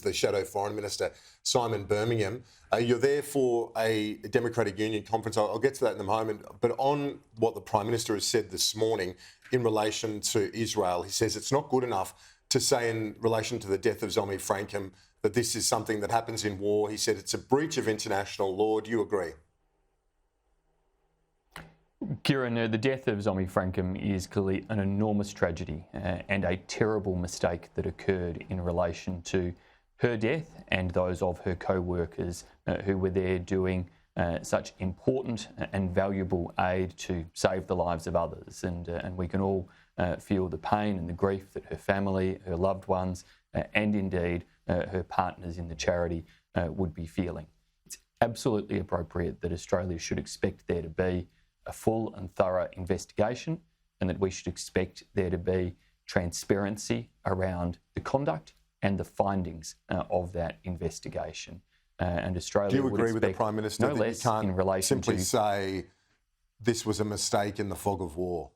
the Shadow Foreign Minister, Simon Birmingham. You're there for a Democratic Union conference. I'll get to that in a moment. But on what the Prime Minister has said this morning in relation to Israel, he says it's not good enough to say in relation to the death of Zomi Frankham that this is something that happens in war. He said it's a breach of international law. Do you agree? Kieran, the death of Zomi Frankham is clearly an enormous tragedy and a terrible mistake that occurred in relation to her death and those of her co-workers who were there doing such important and valuable aid to save the lives of others. And we can all feel the pain and the grief that her family, her loved ones, and indeed her partners in the charity would be feeling. It's absolutely appropriate that Australia should expect there to be a full and thorough investigation, and that we should expect there to be transparency around the conduct and the findings of that investigation. And Australia Do you would agree with the expect Prime Minister no that less you can't in relation simply to say this was a mistake in the fog of war?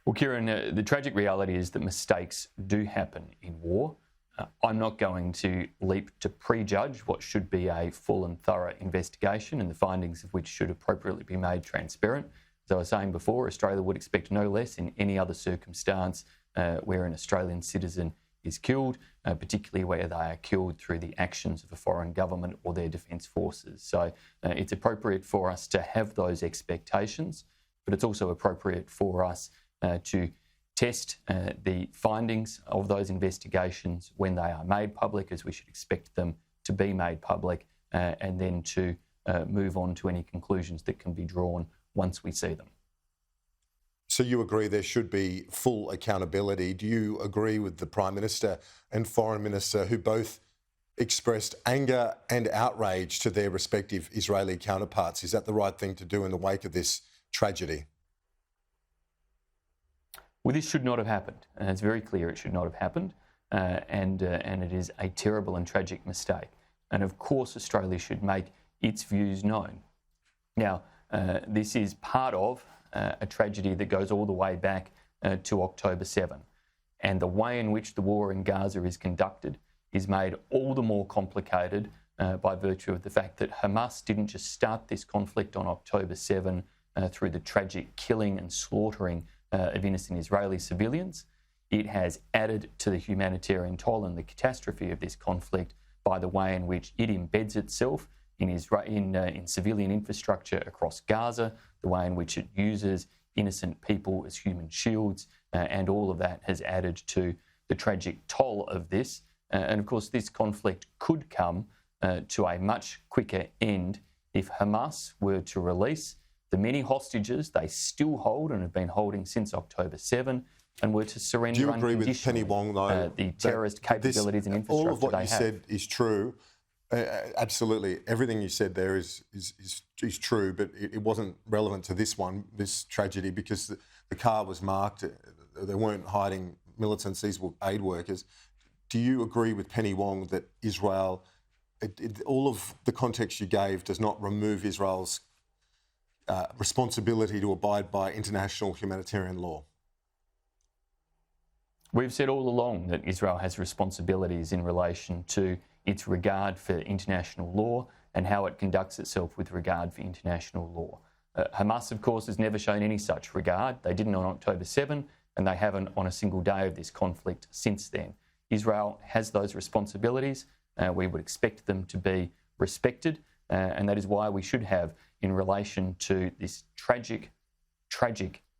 Well, Kieran, the tragic reality is that mistakes do happen in war. I'm not going to leap to prejudge what should be a full and thorough investigation, and the findings of which should appropriately be made transparent. As I was saying before, Australia would expect no less in any other circumstance where an Australian citizen is killed, particularly where they are killed through the actions of a foreign government or their defence forces. So it's appropriate for us to have those expectations, but it's also appropriate for us to test the findings of those investigations when they are made public, as we should expect them to be made public, and then to move on to any conclusions that can be drawn once we see them. So you agree there should be full accountability. Do you agree with the Prime Minister and Foreign Minister, who both expressed anger and outrage to their respective Israeli counterparts? Is that the right thing to do in the wake of this tragedy? Well, this should not have happened, and it's very clear it should not have happened, and it is a terrible and tragic mistake. And of course, Australia should make its views known. Now, this is part of a tragedy that goes all the way back to October 7, and the way in which the war in Gaza is conducted is made all the more complicated by virtue of the fact that Hamas didn't just start this conflict on October 7 through the tragic killing and slaughtering of innocent Israeli civilians. It has added to the humanitarian toll and the catastrophe of this conflict by the way in which it embeds itself in civilian infrastructure across Gaza, the way in which it uses innocent people as human shields, and all of that has added to the tragic toll of this. And of course, this conflict could come to a much quicker end if Hamas were to release the many hostages they still hold and have been holding since October 7, and were to surrender unconditionally. Do you agree with Penny Wong, though, the terrorist capabilities and infrastructure all of what they you have? said is true. Absolutely, everything you said there is true, but it wasn't relevant to this tragedy, because the car was marked. They weren't hiding militants; these were aid workers. Do you agree with Penny Wong that Israel, all of the context you gave, does not remove Israel's responsibility to abide by international humanitarian law? We've said all along that Israel has responsibilities in relation to its regard for international law and how it conducts itself with regard for international law. Hamas, of course, has never shown any such regard. They didn't on October 7, and they haven't on a single day of this conflict since then. Israel has those responsibilities. We would expect them to be respected, and that is why we should have, in relation to this tragic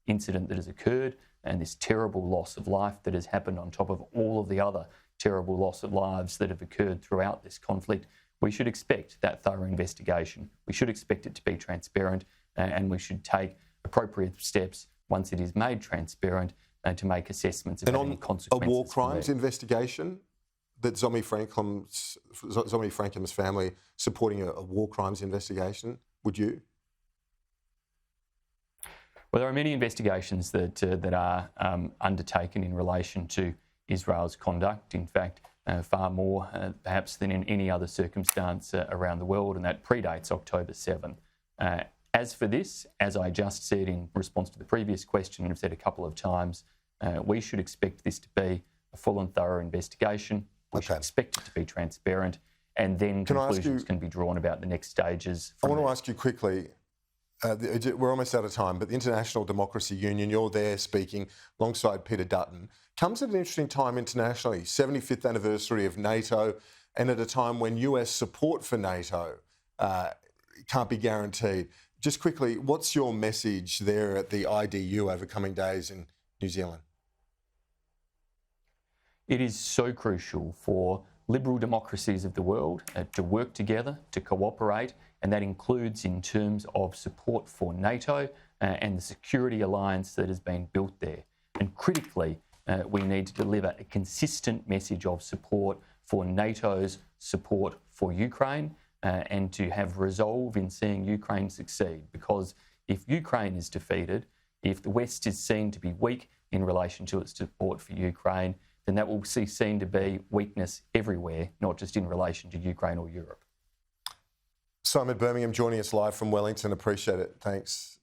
incident that has occurred and this terrible loss of life that has happened on top of all of the other terrible loss of lives that have occurred throughout this conflict, we should expect that thorough investigation. We should expect it to be transparent, and we should take appropriate steps once it is made transparent to make assessments of any consequences. A war crimes investigation, that Zomi Frankham's family supporting a war crimes investigation, would you? Well, there are many investigations that are undertaken in relation to Israel's conduct. In fact, far more perhaps than in any other circumstance around the world, and that predates October 7. As for this, as I just said in response to the previous question and have said a couple of times, we should expect this to be a full and thorough investigation. We should expect it to be transparent, and then conclusions can be drawn about the next stages. I want to ask you quickly, we're almost out of time, but the International Democracy Union, you're there speaking alongside Peter Dutton, comes at an interesting time internationally, 75th anniversary of NATO, and at a time when US support for NATO can't be guaranteed. Just quickly, what's your message there at the IDU over coming days in New Zealand? It is so crucial for liberal democracies of the world to work together, to cooperate, and that includes in terms of support for NATO and the security alliance that has been built there. And critically, we need to deliver a consistent message of support for NATO's support for Ukraine and to have resolve in seeing Ukraine succeed. Because if Ukraine is defeated, if the West is seen to be weak in relation to its support for Ukraine, then that will be seen to be weakness everywhere, not just in relation to Ukraine or Europe. Simon Birmingham joining us live from Wellington. Appreciate it. Thanks.